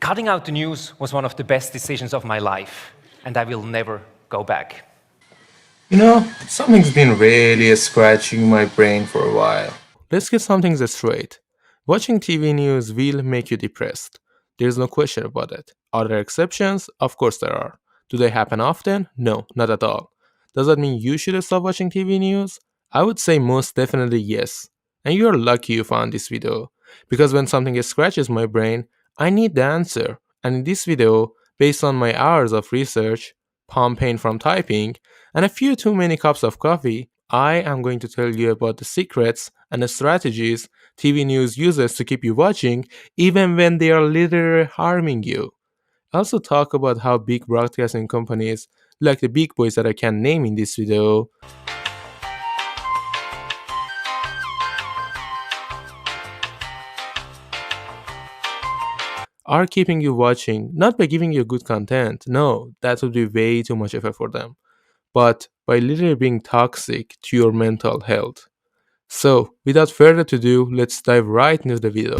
Cutting out the news was one of the best decisions of my life, and I will never go back. Something's been really scratching my brain for a while. Let's get some things straight. Watching TV news will make you depressed. There's no question about it. Are there exceptions? Of course there are. Do they happen often? No, not at all. Does that mean you should stop watching TV news? I would say most definitely yes. And you're lucky you found this video. Because when something scratches my brain, I need the answer. And in this video, based on my hours of research, palm pain from typing, and a few too many cups of coffee, I am going to tell you about the secrets and the strategies TV news uses to keep you watching even when they are literally harming you. I also talk about how big broadcasting companies, like the big boys that I can name in this video, are keeping you watching not by giving you good content. No, that would be way too much effort for them, but by literally being toxic to your mental health. So, without further ado, let's dive right into the video.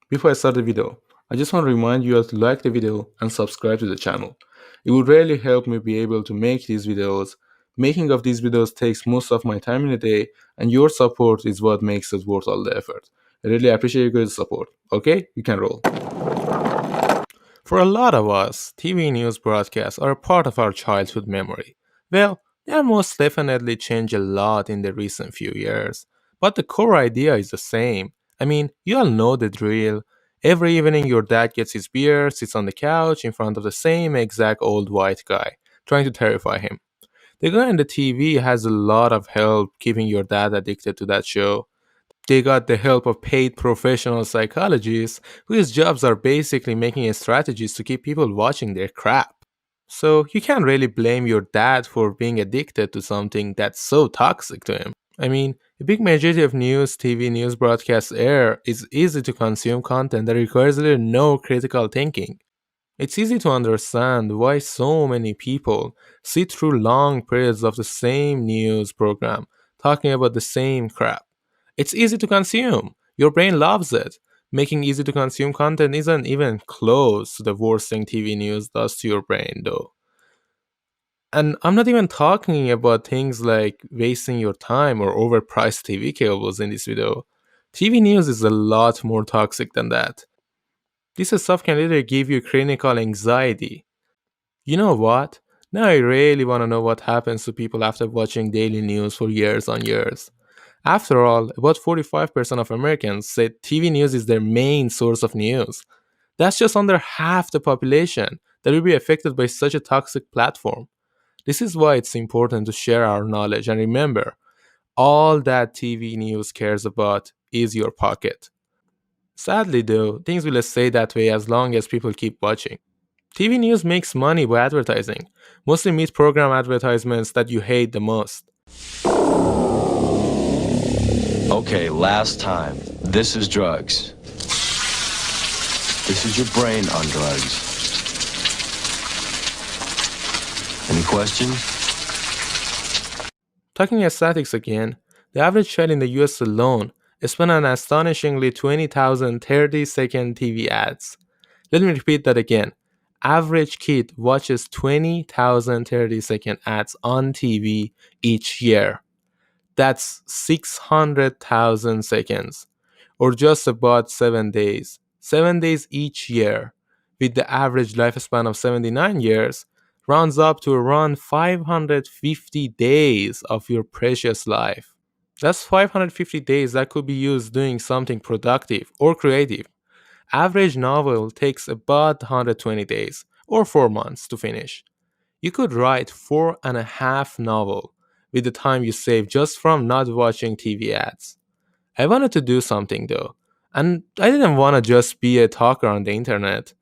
Before I start the video, I just want to remind you all to like the video and subscribe to the channel. It would really help me be able to make these videos. Making of these videos takes most of my time in a day, and your support is what makes it worth all the effort. I really appreciate your guys' support. Okay, you can roll. For a lot of us, TV news broadcasts are a part of our childhood memory. Well, they have most definitely changed a lot in the recent few years, but the core idea is the same. I mean, you all know the drill. Every evening, your dad gets his beer, sits on the couch in front of the same exact old white guy, trying to terrify him. The guy on the TV has a lot of help keeping your dad addicted to that show. They got the help of paid professional psychologists whose jobs are basically making strategies to keep people watching their crap. So you can't really blame your dad for being addicted to something that's so toxic to him. I mean, a big majority of news, TV news broadcasts air is easy to consume content that requires little no critical thinking. It's easy to understand why so many people sit through long periods of the same news program talking about the same crap. It's easy to consume. Your brain loves it. Making easy to consume content isn't even close to the worst thing TV news does to your brain, though. And I'm not even talking about things like wasting your time or overpriced TV cables in this video. TV news is a lot more toxic than that. This stuff can literally give you clinical anxiety. You know what? Now I really want to know what happens to people after watching daily news for years on years. After all, about 45% of Americans said TV news is their main source of news. That's just under half the population that will be affected by such a toxic platform. This is why it's important to share our knowledge and remember, all that TV news cares about is your pocket. Sadly, though, things will stay that way as long as people keep watching. TV news makes money by advertising, mostly meat program advertisements that you hate the most. Okay, last time. This is drugs. This is your brain on drugs. Any questions? Talking aesthetics again, the average child in the US alone spent an astonishingly 20,000 30-second TV ads. Let me repeat that again. Average kid watches 20,000 30-second ads on TV each year. That's 600,000 seconds, or just about 7 days. 7 days each year, with the average lifespan of 79 years, rounds up to around 550 days of your precious life. That's 550 days that could be used doing something productive or creative. Average novel takes about 120 days, or 4 months to finish. You could write 4.5 novels with the time you save just from not watching TV ads. I wanted to do something though, and I didn't want to just be a talker on the internet.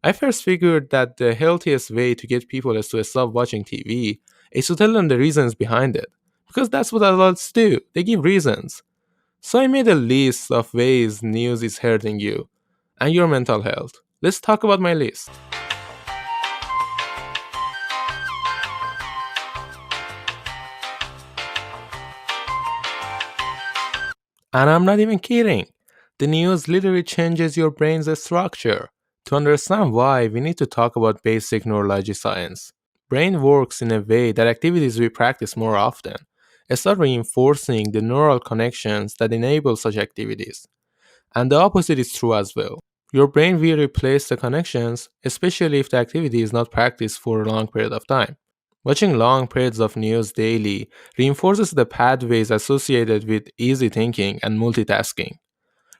I first figured that the healthiest way to get people is to stop watching TV is to tell them the reasons behind it. Because that's what adults do, they give reasons. So I made a list of ways news is hurting you and your mental health. Let's talk about my list. And I'm not even kidding. The news literally changes your brain's structure. To understand why, we need to talk about basic neurology science. Brain works in a way that activities we practice more often start reinforcing the neural connections that enable such activities. And the opposite is true as well. Your brain will replace the connections, especially if the activity is not practiced for a long period of time. Watching long periods of news daily reinforces the pathways associated with easy thinking and multitasking,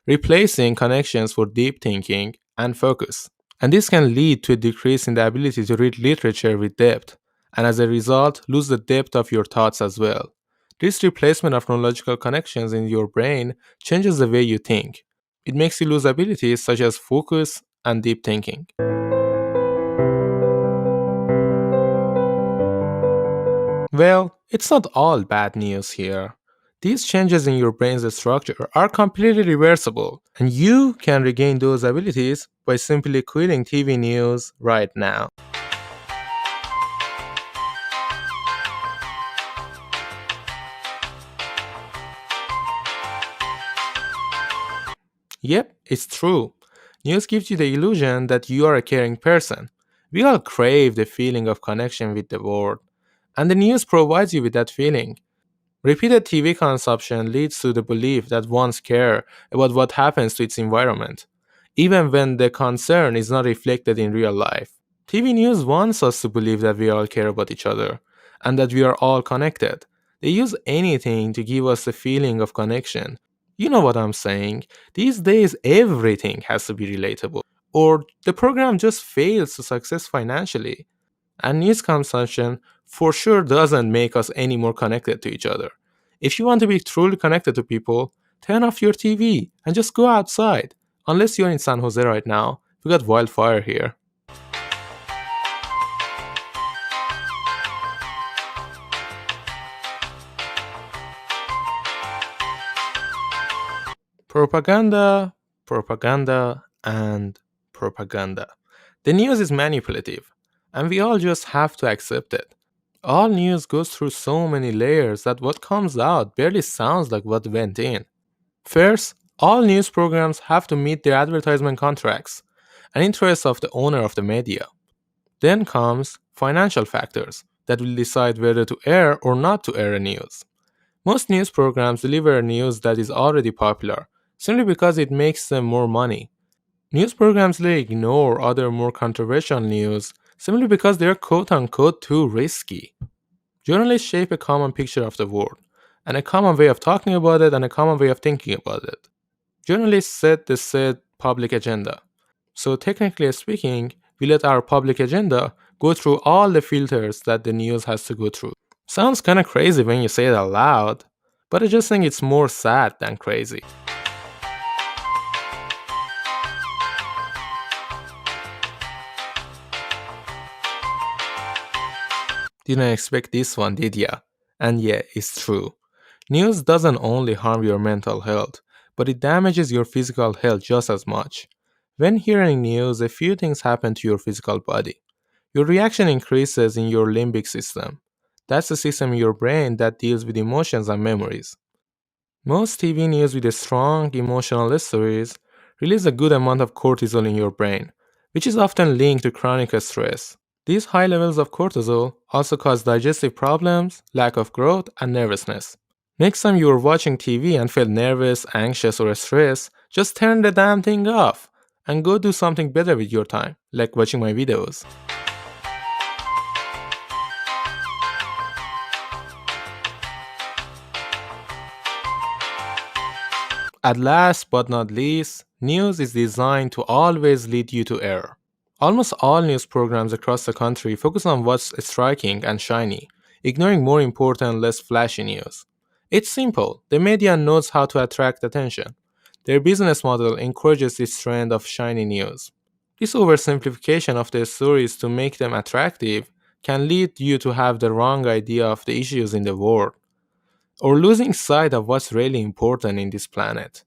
replacing connections for deep thinking and focus. And this can lead to a decrease in the ability to read literature with depth, and as a result, lose the depth of your thoughts as well. This replacement of neurological connections in your brain changes the way you think. It makes you lose abilities such as focus and deep thinking. Well, it's not all bad news here. These changes in your brain's structure are completely reversible, and you can regain those abilities by simply quitting TV news right now. Yep, it's true. News gives you the illusion that you are a caring person. We all crave the feeling of connection with the world, and the news provides you with that feeling. Repeated TV consumption leads to the belief that one's care about what happens to its environment, even when the concern is not reflected in real life. TV news wants us to believe that we all care about each other and that we are all connected. They use anything to give us a feeling of connection. You know what I'm saying? These days, everything has to be relatable, or the program just fails to success financially. And news consumption for sure doesn't make us any more connected to each other. If you want to be truly connected to people, turn off your TV and just go outside. Unless you're in San Jose right now, we got wildfire here. Propaganda, propaganda, and propaganda. The news is manipulative, and we all just have to accept it. All news goes through so many layers that what comes out barely sounds like what went in. First, all news programs have to meet their advertisement contracts and interests of the owner of the media. Then comes financial factors that will decide whether to air or not to air a news. Most news programs deliver news that is already popular simply because it makes them more money. News programs may ignore other more controversial news simply because they are quote unquote too risky. Journalists shape a common picture of the world, and a common way of talking about it and a common way of thinking about it. Journalists set the said public agenda. So technically speaking, we let our public agenda go through all the filters that the news has to go through. Sounds kinda crazy when you say it out loud, but I just think it's more sad than crazy. Didn't expect this one, did ya? And yeah, it's true. News doesn't only harm your mental health, but it damages your physical health just as much. When hearing news, a few things happen to your physical body. Your reaction increases in your limbic system. That's the system in your brain that deals with emotions and memories. Most TV news with strong emotional stories release a good amount of cortisol in your brain, which is often linked to chronic stress. These high levels of cortisol also cause digestive problems, lack of growth, and nervousness. Next time you are watching TV and feel nervous, anxious, or stressed, just turn the damn thing off and go do something better with your time, like watching my videos. At last but not least, news is designed to always lead you to error. Almost all news programs across the country focus on what's striking and shiny, ignoring more important, less flashy news. It's simple, the media knows how to attract attention. Their business model encourages this trend of shiny news. This oversimplification of their stories to make them attractive can lead you to have the wrong idea of the issues in the world, or losing sight of what's really important in this planet.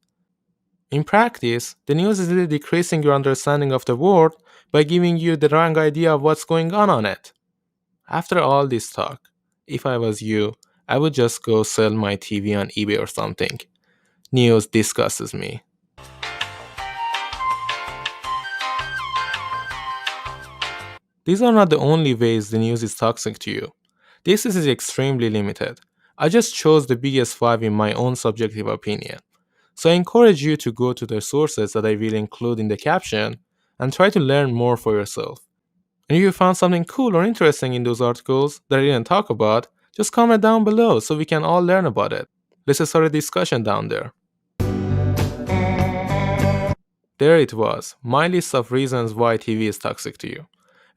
In practice, the news is really decreasing your understanding of the world by giving you the wrong idea of what's going on it. After all this talk, if I was you, I would just go sell my TV on eBay or something. News disgusts me. These are not the only ways the news is toxic to you. This is extremely limited. I just chose the biggest 5 in my own subjective opinion. So I encourage you to go to the sources that I will include in the caption and try to learn more for yourself. And if you found something cool or interesting in those articles that I didn't talk about, just comment down below so we can all learn about it. Let's start a discussion down there. There it was, my list of reasons why TV is toxic to you.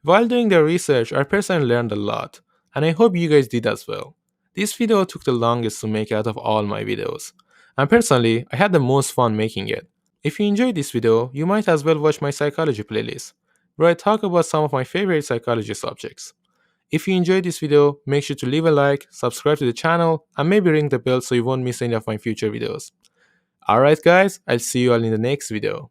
While doing the research, I personally learned a lot, and I hope you guys did as well. This video took the longest to make out of all my videos, and personally, I had the most fun making it. If you enjoyed this video, you might as well watch my psychology playlist, where I talk about some of my favorite psychology subjects. If you enjoyed this video, make sure to leave a like, subscribe to the channel, and maybe ring the bell so you won't miss any of my future videos. Alright guys, I'll see you all in the next video.